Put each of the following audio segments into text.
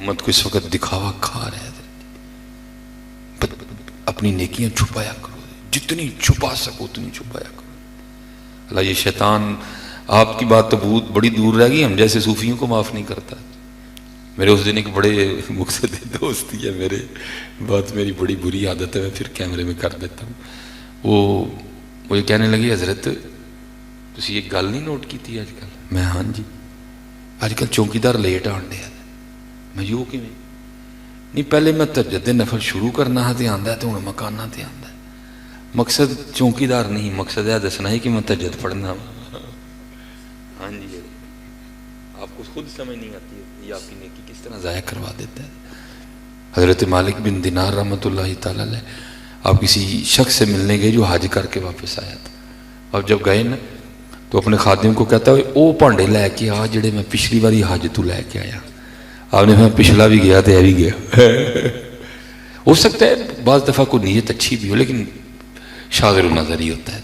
امت کو اس وقت دکھاوا کھا رہے ہیں. اپنی نیکیاں چھپایا کرو، جتنی چھپا سکو اتنی چھپایا کرو. اللہ یہ شیطان آپ کی بات تو بہت بڑی دور رہ گئی، ہم جیسے صوفیوں کو معاف نہیں کرتا. میرے اس دن ایک بڑے مقصد دوست ہے میرے، بات میری بڑی بری عادت ہے، میں پھر کیمرے میں کر دیتا ہوں. وہ یہ کہنے لگے حضرت تسی ایک گل نہیں نوٹ کی تھی آج کل؟ میں ہاں جی. آج کل چوکیدار لیٹ آن ڈیا. میں یوں کیویں نہیں، پہلے میں تہجد نفل شروع کرنا ہے تے آندا ہے تے ہن مکانا تے آندا ہے. مقصد چوکیدار نہیں، مقصد ہے دسنا ہے کہ میں تہجد پڑھنا. ہاں جی آپ کو خود سمجھ نہیں آتی ہے یہ آپ کی نیکی کس طرح ضائع کروا دیتا ہے. حضرت مالک بن دینار رحمۃ اللہ تعالی علیہ آپ کسی شخص سے ملنے گئے جو حج کر کے واپس آیا تھا. اور جب گئے نا تو اپنے خادم کو کہتا ہے او بھانڈے لے کے آ جڑے میں پچھلی باری حج تو لے کے آیا. آپ نے کہا پچھلا بھی گیا تو یہ بھی گیا. ہو سکتا ہے بعض دفعہ کوئی نیت اچھی بھی ہو لیکن شاذر و نظر ہی ہوتا ہے.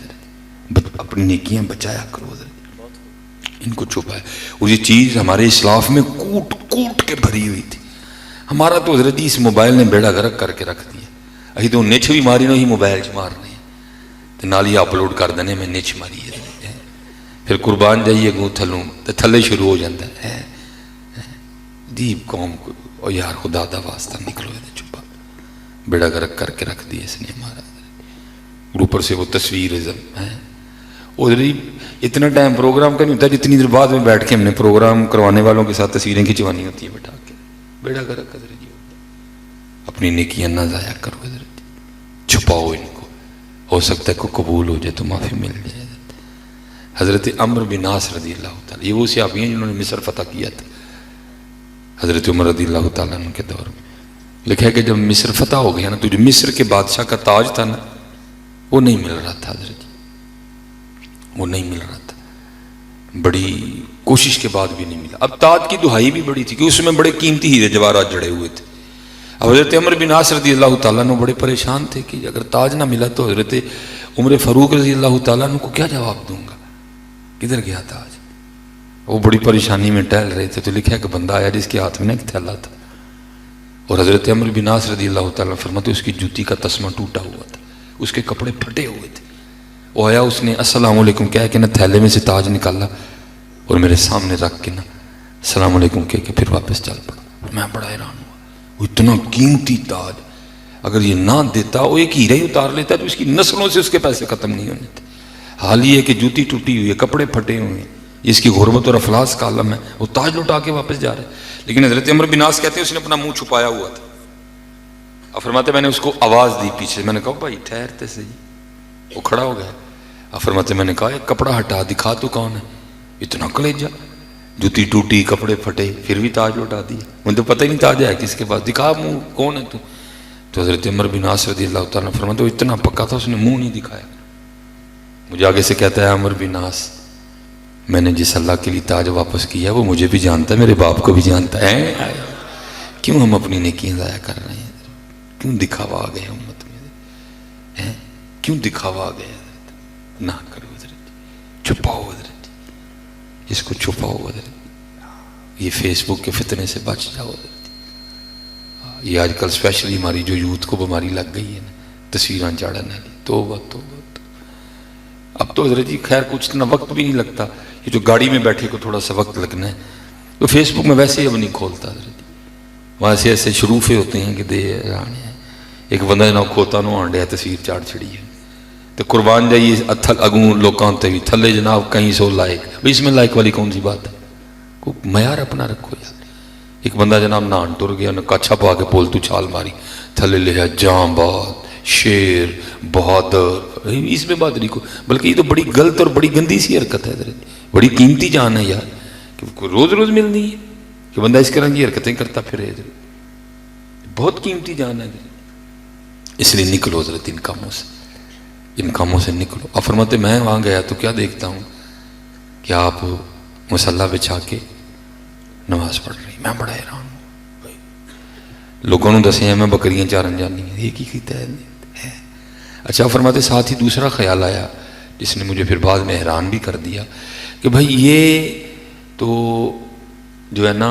اپنی نیکیاں بچایا کرو، ان کو چھپایا. اور یہ چیز ہمارے اسلاف میں کوٹ کوٹ کے بھری ہوئی تھی. ہمارا تو حضرت اس موبائل نے بیڑا غرق کر کے رکھ دیا. اہی تو نچ بھی ماری نہ ہی موبائل چ مارنے تو نال ہی اپلوڈ کر دینے میں نچ ماری ہے. پھر قربان جائیے گو تھلوں تو تھلے شروع ہو جاتا ہے. دیب قوم کو او یار خدا دا واسطہ نکلو یہ چھپا، بیڑا غرق کر کے رکھ دیا اس نے ہمارا. اوپر سے وہ تصویر ہے ادھر ہی اتنا ٹائم پروگرام کا نہیں ہوتا جتنی دیر بعد میں بیٹھ کے ہم نے پروگرام کروانے والوں کے ساتھ تصویریں کھنچوانی ہوتی ہیں بٹھا کے. بیڑا غرق حضرت جی اپنی نیکیاں نہ ضائع کرو حضرت، چھپاؤ ان کو. ہو سکتا ہے کو قبول ہو جائے تو معافی مل جائے. حضرت عمرو بن عاص رضی اللہ تعالیٰ، یہ وہ صحابی ہیں جنہوں نے مصر فتح کیا تھا حضرت عمر رضی اللہ تعالیٰ عنہ کے دور میں. لکھا ہے کہ جب مصر فتح ہو گیا نا تو جو مصر کے بادشاہ کا تاج تھا نا وہ نہیں مل رہا تھا حضرت، وہ نہیں مل رہا تھا. بڑی کوشش کے بعد بھی نہیں ملا. اب تاج کی دہائی بھی بڑی تھی کہ اس میں بڑے قیمتی ہیرے جواہرات جڑے ہوئے تھے. اب حضرت عمر بن عاص رضی اللہ تعالیٰ عنہ بڑے پریشان تھے کہ اگر تاج نہ ملا تو حضرت عمر فاروق رضی اللہ تعالیٰ عنہ کو کیا جواب دوں گا، کدھر گیا تاج. وہ بڑی پریشانی میں ٹہل رہے تھے تو لکھا ہے کہ بندہ آیا جس کے ہاتھ میں ایک تھیلا تھا اور حضرت عمر بن عاص رضی اللہ تعالیٰ فرماتے اس کی جوتی کا تسمہ ٹوٹا ہوا تھا، اس کے کپڑے پھٹے ہوئے تھے. وہ آیا، اس نے السلام علیکم کہہ کے نا تھیلے میں سے تاج نکالا اور میرے سامنے رکھ کے نا السلام علیکم کہہ کے پھر واپس چل پڑا. میں بڑا حیران ہوا، وہ اتنا قیمتی تاج اگر یہ نہ دیتا، وہ ایک ہیرا ہی اتار لیتا تو اس کی نسلوں سے اس کے پیسے ختم نہیں ہونے تھے. حال یہ ہے کہ جوتی ٹوٹی ہوئی ہے، کپڑے پھٹے ہوئے ہیں، اس کی غربت اور افلاس کا عالم ہے، وہ تاج لوٹا کے واپس جا رہے ہیں. لیکن حضرت عمر بن عاص کہتے ہیں اس نے اپنا منہ چھپایا ہوا تھا. اور فرماتے میں نے اس کو آواز دی پیچھے، میں نے کہا بھائی ٹھہرتے سے. وہ کھڑا ہو گیا. اور فرماتے میں نے کہا ایک کپڑا ہٹا دکھا تو کون ہے. اتنا کلیجا، جوتی ٹوٹی کپڑے پھٹے پھر بھی تاج لوٹا دیا. مجھے تو پتہ ہی نہیں تاج ہے کس کے پاس، دکھا منہ کون ہے تو. تو حضرت عمر بن عاص رضی اللہ تعالیٰ فرماتے وہ اتنا پکا تھا اس نے منہ نہیں دکھایا. مجھے آگے سے کہتا ہے عمر بن عاص میں نے جس اللہ کے لیے تاج واپس کیا وہ مجھے بھی جانتا ہے، میرے باپ کو بھی جانتا ہے. کیوں ہم اپنی نیکیاں ضائع کر رہے ہیں؟ کیوں دکھاوا آ گیا امت میں؟ کیوں دکھاوا آ گیا؟ نہ کرو حضرت، چھپاؤ حضرت، اس کو چھپاؤ حضرت. یہ فیس بک کے فتنے سے بچ جاؤ حضرت. یہ آج کل اسپیشلی ہماری جو یوتھ کو بیماری لگ گئی ہے نا تصویراں چاڑھنے والی، توبہ توبہ. اب تو حضرت جی خیر کچھ اتنا وقت بھی نہیں لگتا. یہ جو گاڑی میں بیٹھے کو تھوڑا سا وقت لگنا ہے تو فیس بک میں ویسے ہی اب نہیں کھولتا حضرت. وہاں سے ایسے شروفے ہوتے ہیں کہ دے آنے ایک بندہ جناب کھوتا نو آنڈیا تصویر چاڑ چھڑی ہے تو قربان جائیے اگوں لوکاں تے بھی تھلے جناب کہیں سو لائک. اس میں لائک والی کون سی بات ہے؟ کوئی معیار اپنا رکھو یار. ایک بندہ جناب نہان ٹر گیا انہیں کچھا پا کے پول تو چھال ماری، تھلے لکھا جاں باد شیر بہادر. اس میں بات نہیں کو، بلکہ یہ تو بڑی غلط اور بڑی گندی سی حرکت ہے حضرت. بڑی قیمتی جان ہے یار کہ روز روز ملنی ہے کہ بندہ اس طرح کی حرکتیں کرتا پھرے حضرت. بہت قیمتی جان ہے حضرت. اس لیے نکلو حضرت ان کاموں سے، ان کاموں سے نکلو. اور فرماتے میں وہاں گیا تو کیا دیکھتا ہوں کہ آپ مصلی بچھا کے نماز پڑھ رہی. میں بڑا حیران ہوں. لوگوں نے دسے ہیں میں بکریاں چارن جانی ہیں، یہ کی کیتا ہے. اچھا فرماتے ساتھ ہی دوسرا خیال آیا جس نے مجھے پھر بعد میں حیران بھی کر دیا کہ بھائی یہ تو جو ہے نا